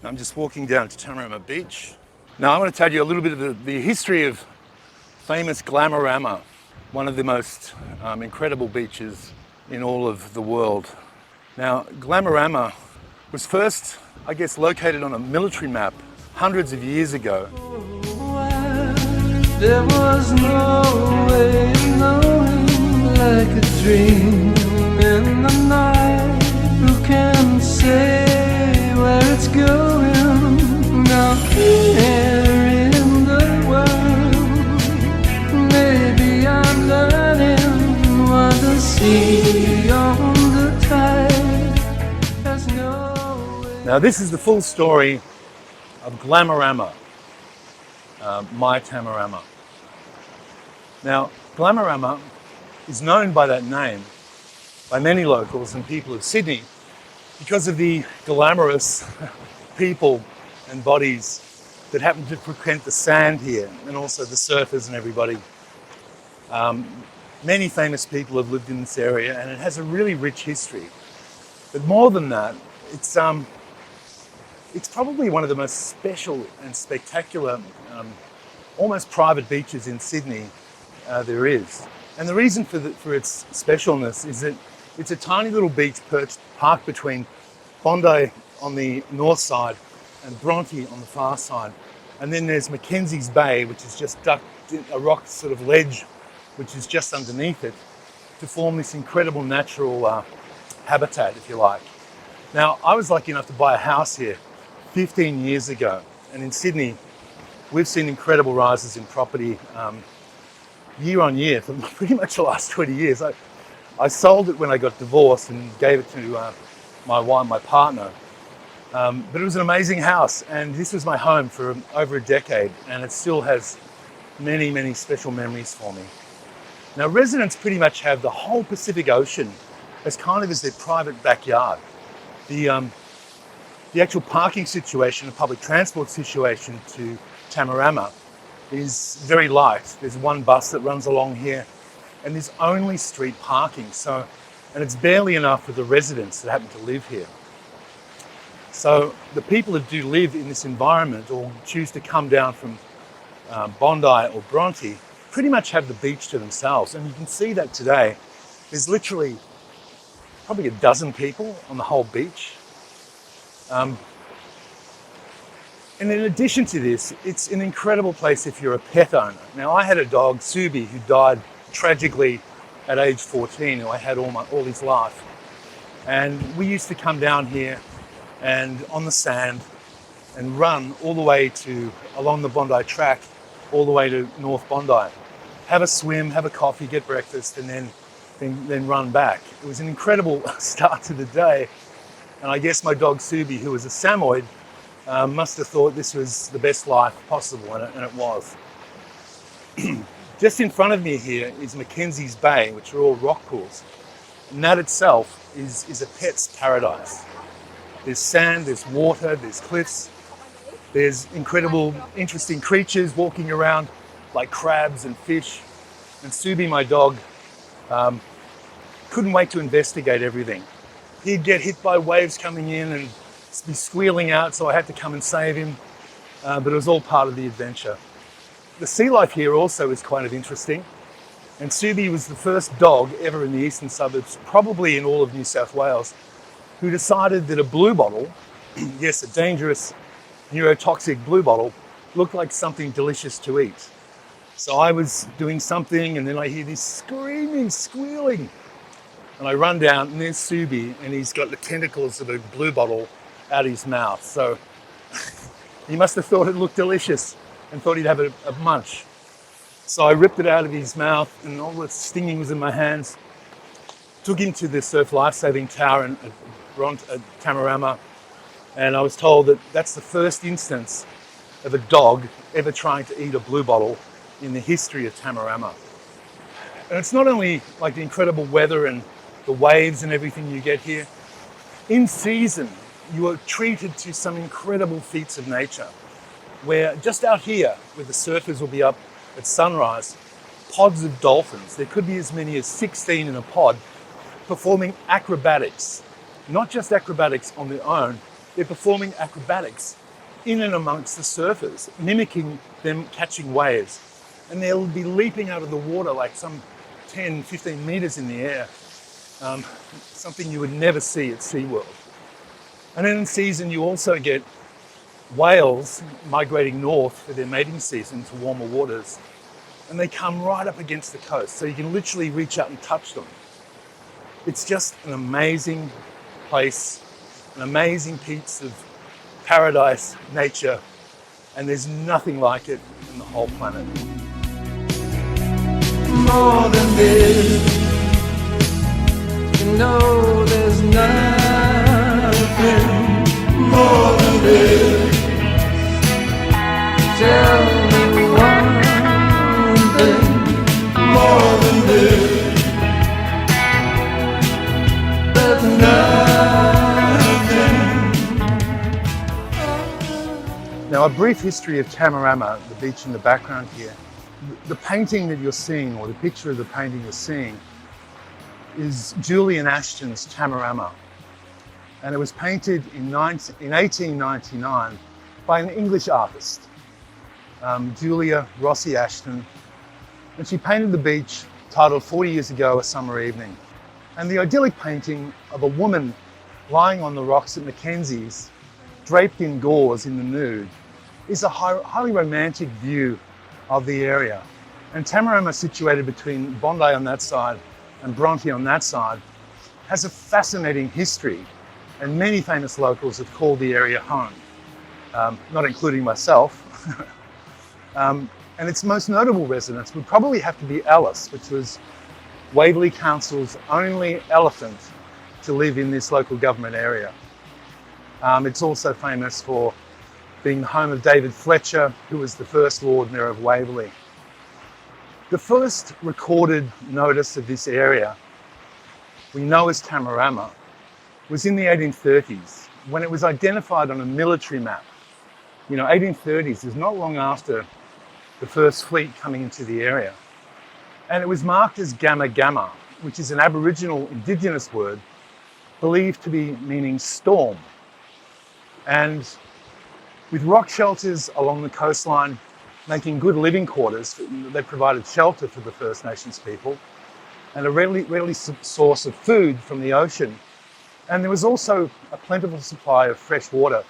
I'm just walking down to Tamarama Beach. Now I want to tell you a little bit of the history of famous Glamorama, one of the most incredible beaches in all of the world. Now Glamorama was first, I guess, located on a military map hundreds of years ago. There was no way of knowing, like a dream in the night. Who can say where it's going? Now here in the world, maybe I'm learning why the sea on the tide has no way. Now this is the full story of Glamorama, my Tamarama. Now Glamorama is known by that name by many locals and people of Sydney because of the glamorous people and bodies that happen to frequent the sand here, and also the surfers and everybody. Many famous people have lived in this area, and it has a really rich history. But more than that, it's probably one of the most special and spectacular, almost private beaches in Sydney there is. And the reason for its specialness is that it's a tiny little beach parked between Bondi on the north side and Bronte on the far side. And then there's Mackenzie's Bay, which is just ducked in a rock sort of ledge, which is just underneath it, to form this incredible natural habitat, if you like. Now, I was lucky enough to buy a house here 15 years ago. And in Sydney, we've seen incredible rises in property year on year for pretty much the last 20 years. I sold it when I got divorced and gave it to my partner. But it was an amazing house, and this was my home for over a decade, and it still has many, many special memories for me. Now, residents pretty much have the whole Pacific Ocean as kind of as their private backyard. The actual parking situation, the public transport situation to Tamarama is very light. There's one bus that runs along here, and there's only street parking. And it's barely enough for the residents that happen to live here. So the people that do live in this environment or choose to come down from Bondi or Bronte pretty much have the beach to themselves. And you can see that today. There's literally probably a dozen people on the whole beach. And in addition to this, it's an incredible place if you're a pet owner. Now, I had a dog, Subi, who died tragically at age 14, who I had all his life. And we used to come down here and on the sand and run all the way along the Bondi track, all the way to North Bondi. Have a swim, have a coffee, get breakfast, and then run back. It was an incredible start to the day. And I guess my dog Subi, who was a Samoyed, must have thought this was the best life possible, and it was. Just in front of me here is Mackenzie's Bay, which are all rock pools. And that itself is a pet's paradise. There's sand, there's water, there's cliffs, there's incredible, interesting creatures walking around like crabs and fish. And Subi, my dog, couldn't wait to investigate everything. He'd get hit by waves coming in and be squealing out, so I had to come and save him. But it was all part of the adventure. The sea life here also is kind of interesting. And Subi was the first dog ever in the eastern suburbs, probably in all of New South Wales, who decided that a blue bottle, yes, a dangerous neurotoxic blue bottle, looked like something delicious to eat. So I was doing something and then I hear this screaming, squealing. And I run down and there's Subi and he's got the tentacles of a blue bottle out his mouth. So he must have thought it looked delicious and thought he'd have a munch. So I ripped it out of his mouth and all the stinging was in my hands. Took him to the Surf Lifesaving Tower at Tamarama. And I was told that that's the first instance of a dog ever trying to eat a blue bottle in the history of Tamarama. And it's not only like the incredible weather and the waves and everything you get here. In season, you are treated to some incredible feats of nature, where just out here, where the surfers will be up at sunrise, pods of dolphins, there could be as many as 16 in a pod, performing acrobatics. Not just acrobatics on their own, they're performing acrobatics in and amongst the surfers, mimicking them catching waves. And they'll be leaping out of the water like some 10, 15 meters in the air. Something you would never see at SeaWorld. And then in season, you also get whales migrating north for their mating season to warmer waters. And they come right up against the coast, so you can literally reach out and touch them. It's just an amazing place, an amazing piece of paradise nature, and there's nothing like it in the whole planet. More than this, you know there's nothing more than this. Tell me one thing more than this. There's nothing. Now, a brief history of Tamarama, the beach in the background here. The painting that you're seeing, or the picture of the painting you're seeing, is Julian Ashton's Tamarama. And it was painted in 1899 by an English artist, Julia Rossi Ashton. And she painted the beach titled 40 Years Ago, A Summer Evening. And the idyllic painting of a woman lying on the rocks at Mackenzie's, draped in gauze in the nude, is a highly romantic view of the area. And Tamarama, situated between Bondi on that side and Bronte on that side, has a fascinating history, and many famous locals have called the area home, not including myself. And its most notable residents would probably have to be Alice, which was Waverley Council's only elephant to live in this local government area. It's also famous for being the home of David Fletcher, who was the first Lord Mayor of Waverley. The first recorded notice of this area, we know as Tamarama, was in the 1830s, when it was identified on a military map. You know, 1830s is not long after the first fleet coming into the area. And it was marked as Gamma Gamma, which is an Aboriginal indigenous word believed to be meaning storm. And with rock shelters along the coastline making good living quarters, they provided shelter for the First Nations people and a readily source of food from the ocean. And there was also a plentiful supply of fresh water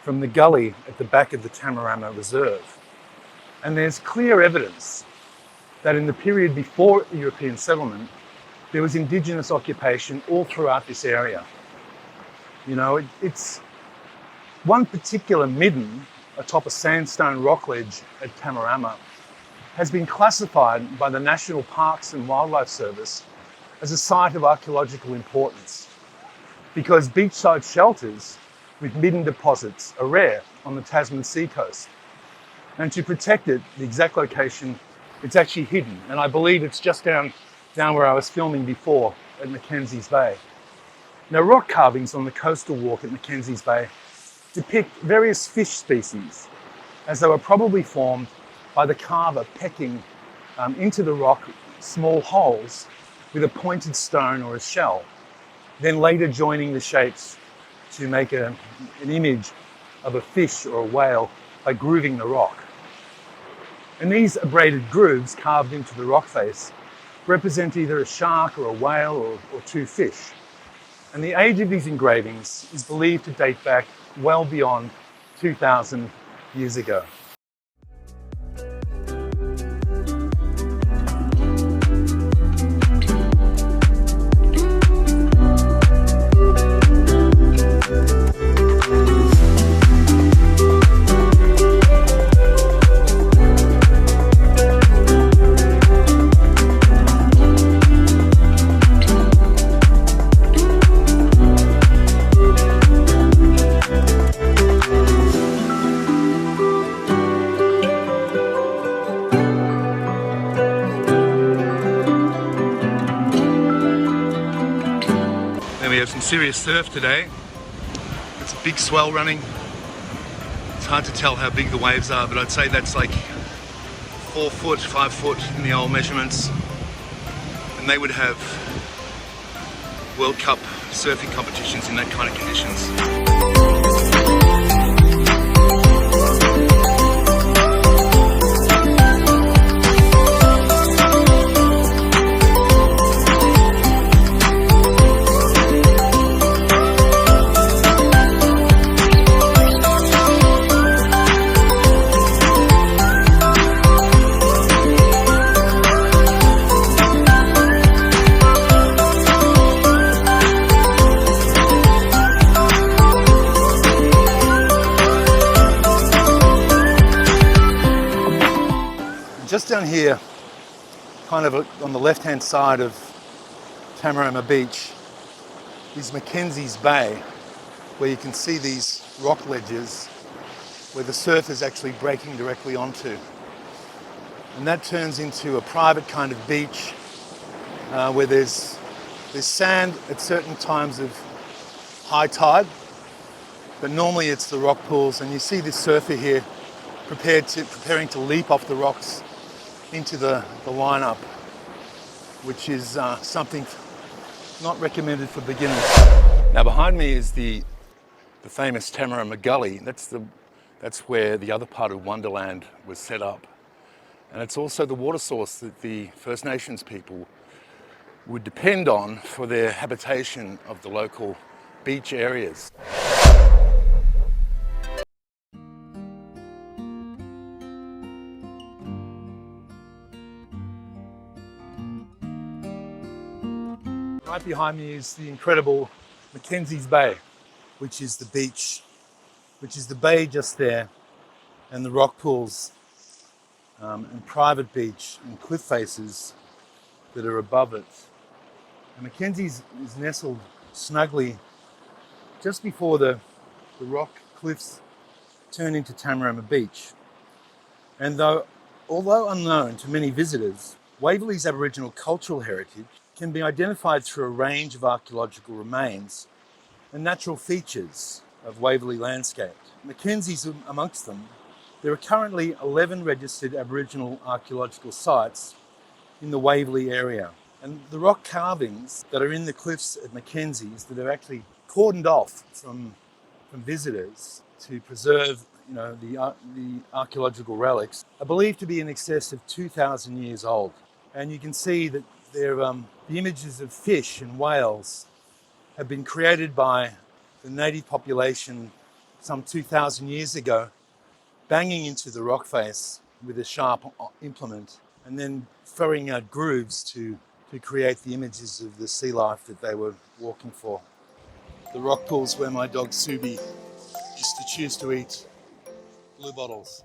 from the gully at the back of the Tamarama Reserve. And there's clear evidence that in the period before European settlement, there was Indigenous occupation all throughout this area. You know, it's one particular midden atop a sandstone rock ledge at Tamarama has been classified by the National Parks and Wildlife Service as a site of archaeological importance, because beachside shelters with midden deposits are rare on the Tasman seacoast. And to protect it, the exact location, it's actually hidden. And I believe it's just down where I was filming before at Mackenzie's Bay. Now, rock carvings on the coastal walk at Mackenzie's Bay depict various fish species, as they were probably formed by the carver pecking into the rock small holes with a pointed stone or a shell, then later joining the shapes to make an image of a fish or a whale by grooving the rock. And these abraded grooves carved into the rock face represent either a shark or a whale or two fish. And the age of these engravings is believed to date back well beyond 2,000 years ago. some serious surf today. It's a big swell running. It's hard to tell how big the waves are, but I'd say that's like 4 foot, 5 foot in the old measurements. And they would have World Cup surfing competitions in that kind of conditions. Just down here, kind of on the left-hand side of Tamarama Beach, is Mackenzie's Bay, where you can see these rock ledges where the surf is actually breaking directly onto. And that turns into a private kind of beach where there's sand at certain times of high tide, but normally it's the rock pools, and you see this surfer here preparing to leap off the rocks into the lineup, which is something not recommended for beginners. Now behind me is the famous Tamarama Gully. That's where the other part of Wonderland was set up. And it's also the water source that the First Nations people would depend on for their habitation of the local beach areas. Right behind me is the incredible Mackenzie's Bay, which is the beach, which is the bay just there, and the rock pools and private beach and cliff faces that are above it. And Mackenzie's is nestled snugly just before the rock cliffs turn into Tamarama Beach. And although unknown to many visitors, Waverley's Aboriginal cultural heritage can be identified through a range of archaeological remains and natural features of Waverley landscape. Mackenzie's amongst them. There are currently 11 registered Aboriginal archaeological sites in the Waverley area. And the rock carvings that are in the cliffs at Mackenzie's that are actually cordoned off from visitors to preserve the archaeological relics are believed to be in excess of 2,000 years old. And you can see that the images of fish and whales have been created by the native population some 2,000 years ago, banging into the rock face with a sharp implement and then throwing out grooves to create the images of the sea life that they were walking for. The rock pools where my dog Subi used to choose to eat blue bottles.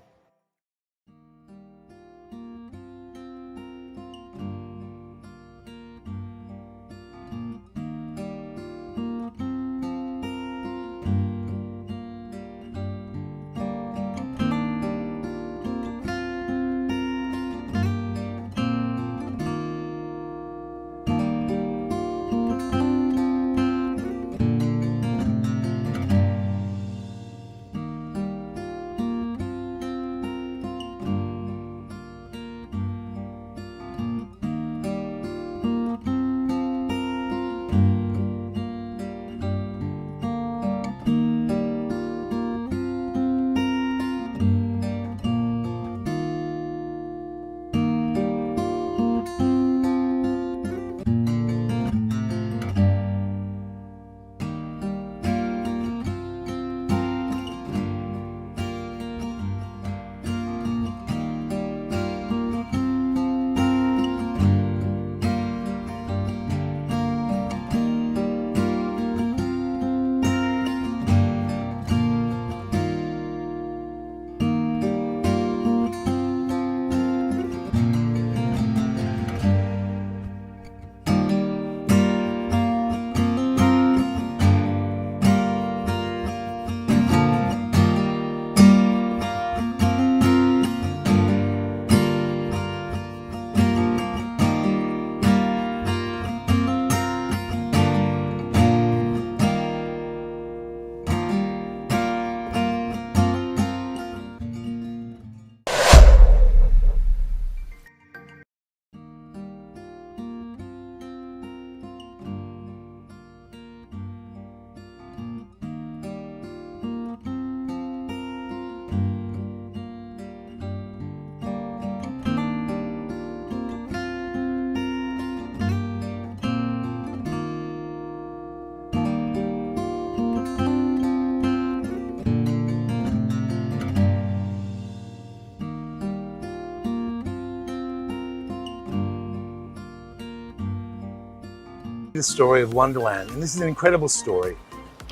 The story of Wonderland, and this is an incredible story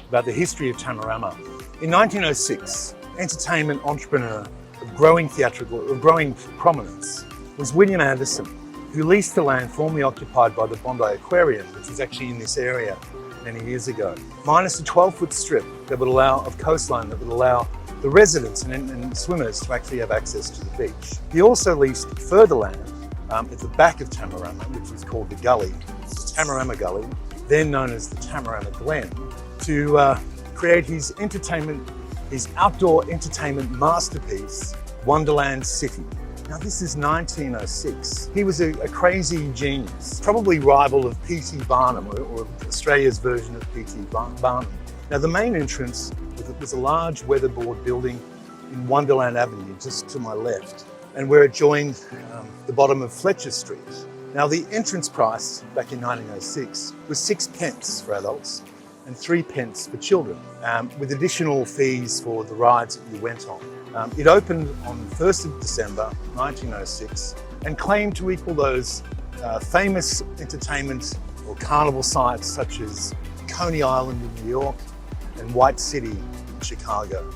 about the history of Tamarama. In 1906, entertainment entrepreneur of growing prominence was William Anderson, who leased the land formerly occupied by the Bondi Aquarium, which was actually in this area many years ago, minus a 12-foot strip that would allow, of coastline, that would allow the residents and swimmers to actually have access to the beach. He also leased further land at the back of Tamarama, which was called the Gully, the Tamarama Gully, then known as the Tamarama Glen, to create his outdoor entertainment masterpiece, Wonderland City. Now this is 1906. He was a crazy genius, probably rival of P.T. Barnum, or Australia's version of P.T. Barnum. Now the main entrance was a large weatherboard building in Wonderland Avenue, just to my left, and where it joined the bottom of Fletcher Street. Now the entrance price back in 1906 was 6 pence for adults and 3 pence for children, with additional fees for the rides that you went on. It opened on the 1st of December 1906 and claimed to equal those famous entertainment or carnival sites such as Coney Island in New York and White City in Chicago.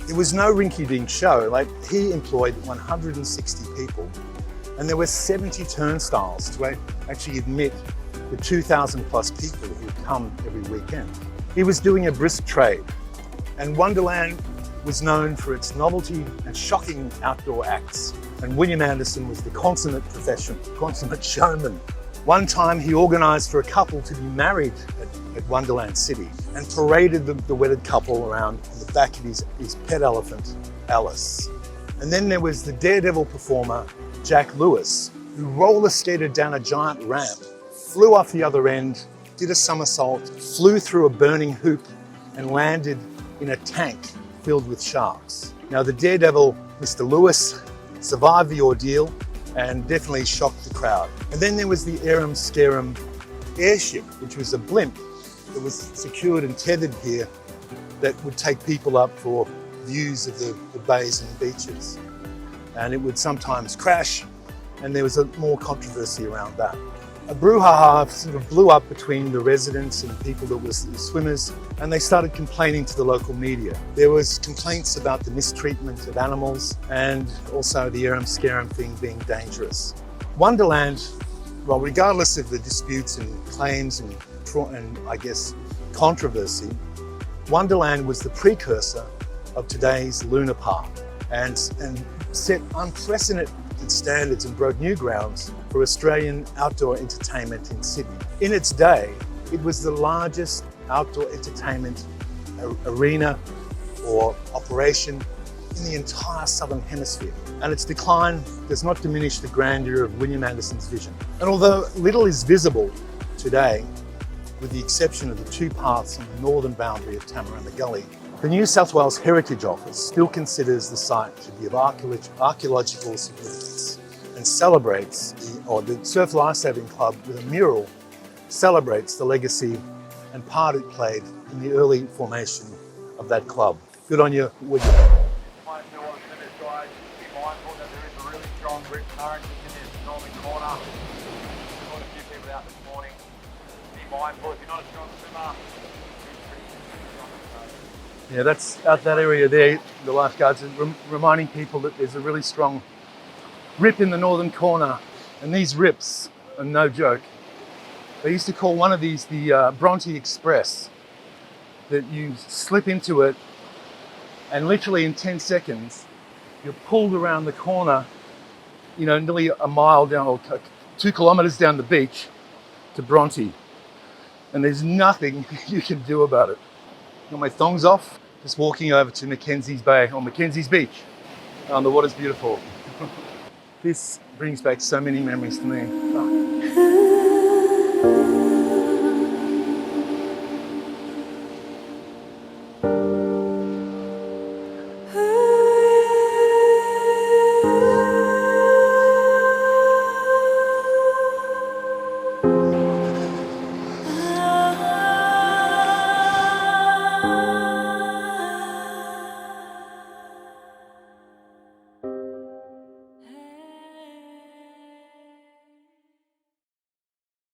It was no rinky-dink show. Like, he employed 160 people, and there were 70 turnstiles to actually admit the 2,000 plus people who would come every weekend. He was doing a brisk trade, and Wonderland was known for its novelty and shocking outdoor acts. And William Anderson was the consummate showman. One time he organised for a couple to be married at Wonderland City and paraded the wedded couple around on the back of his pet elephant, Alice. And then there was the daredevil performer, Jack Lewis, who roller skated down a giant ramp, flew off the other end, did a somersault, flew through a burning hoop, and landed in a tank filled with sharks. Now the daredevil, Mr. Lewis, survived the ordeal and definitely shocked the crowd. And then there was the Arum Scarum airship, which was a blimp that was secured and tethered here that would take people up for views of the bays and beaches. And it would sometimes crash, and there was more controversy around that. A brouhaha sort of blew up between the residents and people that were the swimmers, and they started complaining to the local media. There was complaints about the mistreatment of animals and also the Arum Scarum thing being dangerous. Wonderland, well, regardless of the disputes and claims and I guess controversy, Wonderland was the precursor of today's Luna Park and set unprecedented standards and broke new grounds for Australian outdoor entertainment in Sydney. In its day, it was the largest outdoor entertainment arena or operation in the entire Southern Hemisphere. And its decline does not diminish the grandeur of William Anderson's vision. And although little is visible today, with the exception of the two paths on the northern boundary of Tamarama Gully, the New South Wales Heritage Office still considers the site to be of archaeological significance and celebrates, the Surf Lifesaving Club with a mural celebrates the legacy and part it played in the early formation of that club. Good on you, William. Be mindful that there is a really strong rip current in this northern corner. We've got a few people out this morning. Be mindful if you're not a strong swimmer. Yeah, that's out that area there, the lifeguards are reminding people that there's a really strong rip in the northern corner, and these rips are no joke. They used to call one of these the Bronte Express, that you slip into it and literally in 10 seconds you're pulled around the corner, you know, nearly a mile down or 2 kilometres down the beach to Bronte, and there's nothing you can do about it. Got my thongs off, just walking over to Mackenzie's Bay, or Mackenzie's Beach. The water's beautiful. This brings back so many memories to me.